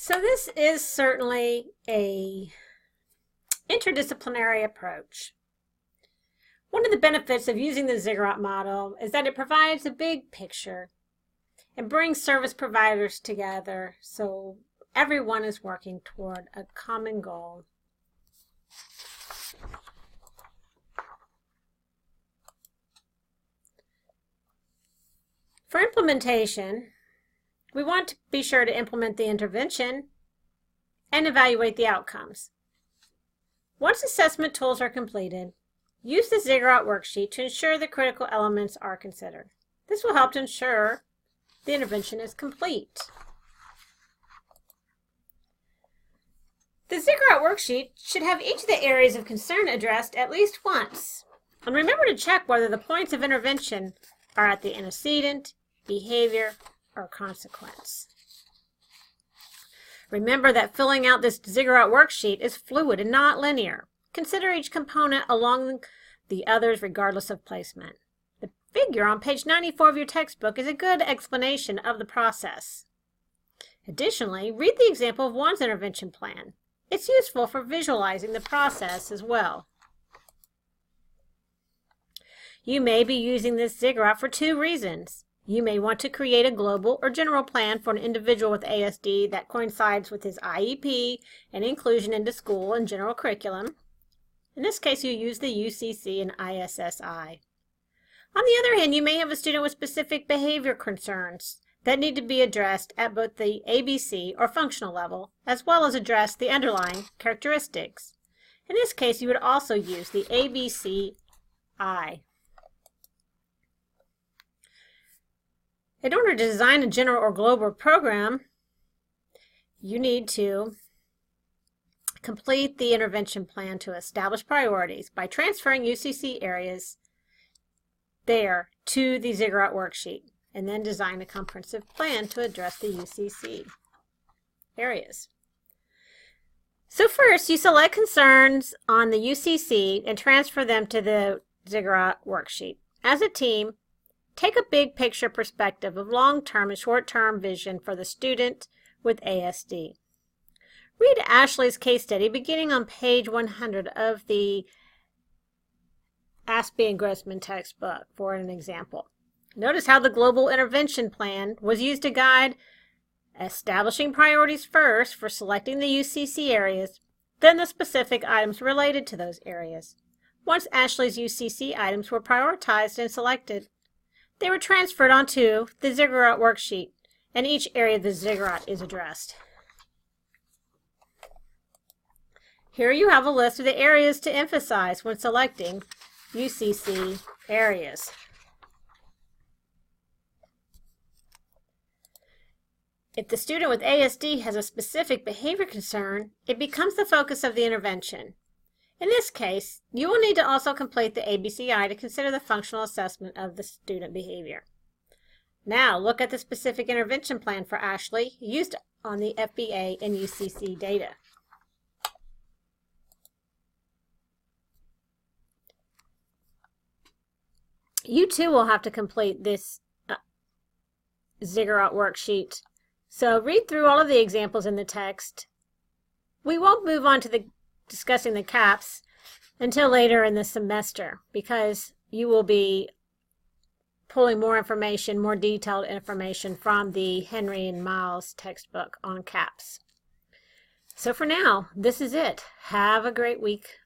So this is certainly a interdisciplinary approach. One of the benefits of using the Ziggurat model is that it provides a big picture and brings service providers together so everyone is working toward a common goal. For implementation, we want to be sure to implement the intervention and evaluate the outcomes. Once assessment tools are completed, use the Ziggurat worksheet to ensure the critical elements are considered. This will help to ensure the intervention is complete. The Ziggurat worksheet should have each of the areas of concern addressed at least once. And remember to check whether the points of intervention are at the antecedent, behavior, or consequence. Remember that filling out this Ziggurat worksheet is fluid and not linear. Consider each component along the others regardless of placement. The figure on page 94 of your textbook is a good explanation of the process. Additionally, read the example of one's intervention plan. It's useful for visualizing the process as well. You may be using this Ziggurat for two reasons. You may want to create a global or general plan for an individual with ASD that coincides with his IEP and inclusion into school and general curriculum. In this case, you use the UCC and ISSI. On the other hand, you may have a student with specific behavior concerns that need to be addressed at both the ABC or functional level, as well as address the underlying characteristics. In this case, you would also use the ABCI. In order to design a general or global program, you need to complete the intervention plan to establish priorities by transferring UCC areas there to the Ziggurat worksheet, and then design a comprehensive plan to address the UCC areas. So first, you select concerns on the UCC and transfer them to the Ziggurat worksheet. As a team, take a big picture perspective of long-term and short-term vision for the student with ASD. Read Ashley's case study beginning on page 100 of the Aspie and Grossman textbook for an example. Notice how the global intervention plan was used to guide establishing priorities first for selecting the UCC areas, then the specific items related to those areas. Once Ashley's UCC items were prioritized and selected, they were transferred onto the Ziggurat worksheet, and each area of the Ziggurat is addressed. Here you have a list of the areas to emphasize when selecting UCC areas. If the student with ASD has a specific behavior concern, it becomes the focus of the intervention. In this case, you will need to also complete the ABCI to consider the functional assessment of the student behavior. Now, look at the specific intervention plan for Ashley used on the FBA and UCC data. You too will have to complete this Ziggurat worksheet. So read through all of the examples in the text. We won't move on to discussing the CAPS until later in the semester, because you will be pulling more information, more detailed information from the Henry and Miles textbook on CAPS. So for now, this is it. Have a great week.